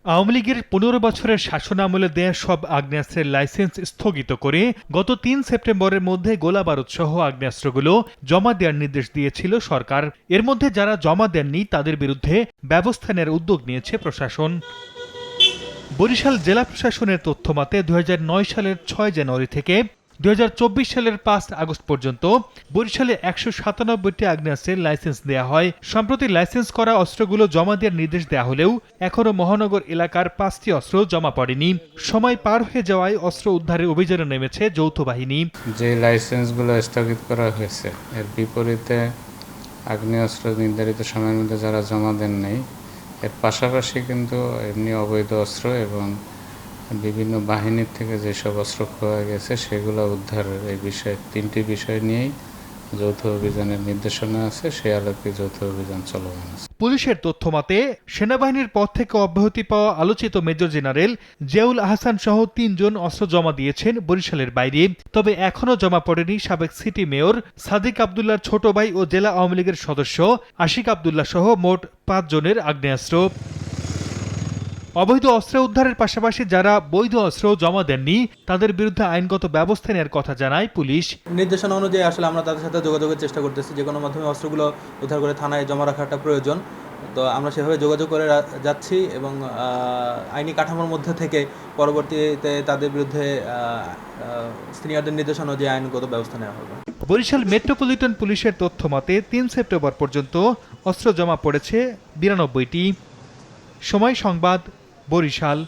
আওয়ামী লীগের ১৫ বছরের শাসনামলে দেয়া সব আগ্নেয়াস্ত্রের লাইসেন্স স্থগিত করে গত ৩ সেপ্টেম্বরের মধ্যে গোলাবারুদ সহ আগ্নেয়াস্ত্রগুলো জমা দেওয়ার নির্দেশ দিয়েছিল সরকার। এর মধ্যে যারা জমা দেননি তাদের বিরুদ্ধে ব্যবস্থা নেওয়ার উদ্যোগ নিয়েছে প্রশাসন। বরিশাল জেলা প্রশাসনের তথ্যমতে ২০০৯ সালের ৬ জানুয়ারি থেকে ২০২৪ সালের ৫ আগস্ট পর্যন্ত বরিশালে ১৯৭টি আগ্নেয়াস্ত্রের লাইসেন্স দেওয়া হয়। সম্প্রতি লাইসেন্স করা অস্ত্রগুলো জমা দেওয়ার নির্দেশ দেওয়া হলেও এখনও মহানগর এলাকার ৫টি অস্ত্র জমা পড়েনি। সময় পার হয়ে যাওয়ায় অস্ত্র উদ্ধারের অভিযানে নেমেছে যৌথ বাহিনী। যে লাইসেন্সগুলো স্থগিত করা হয়েছে এর বিপরীতে আগ্নেয়াস্ত্র নির্ধারিত সময়ের মধ্যে যারা জমা দেন নাই, এর পাশাপাশি কিন্তু এমনি অবৈধ অস্ত্র এবং বিভিন্ন বাহিনীর থেকে যেসব অস্ত্র পাওয়া গেছে সেগুলো উদ্ধারের এই বিষয়ে ৩টি বিষয় নিয়েই যৌথ অভিযানের নির্দেশনা আছে। সেই আলোকে যৌথ অভিযান চলমান আছে। পুলিশের তথ্যমতে সেনাবাহিনীর পদ থেকে অব্যাহতি পাওয়া আলোচিত মেজর জেনারেল জিয়াউল আহসান সহ ৩ জন অস্ত্র জমা দিয়েছেন বরিশালের বাইরে। তবে এখনও জমা পড়েনি সাবেক সিটি মেয়র সাদিক আব্দুল্লাহর ছোট ভাই ও জেলা আওয়ামী লীগের সদস্য আশিক আব্দুল্লাহ সহ মোট ৫ জনের আগ্নেয়াস্ত্র। অবৈধ অস্ত্র উদ্ধারের পাশাপাশি যারা বৈধ অস্ত্র জমা দেননি তাদের বিরুদ্ধে আইনগত ব্যবস্থা নেওয়ার কথা জানায় পুলিশ। নির্দেশনা অনুযায়ী আসলে আমরা তাদের সাথে যোগাযোগের চেষ্টা করতেছি, যে কোনো মাধ্যমে অস্ত্রগুলো উদ্ধার করে থানায় জমা রাখাটা প্রয়োজন। তো আমরা সেভাবে যোগাযোগ করে যাচ্ছি এবং আইনি কাঠামোর মধ্যে থেকে পরবর্তীতে তাদের বিরুদ্ধে সিনিয়রদের নির্দেশনা অনুযায়ী আইনগত ব্যবস্থা নেওয়া হবে। বরিশাল মেট্রোপলিটন পুলিশের তথ্যমতে ৩ সেপ্টেম্বর পর্যন্ত অস্ত্র জমা পড়েছে ৯২টি। সময় সংবাদ, বরিশাল।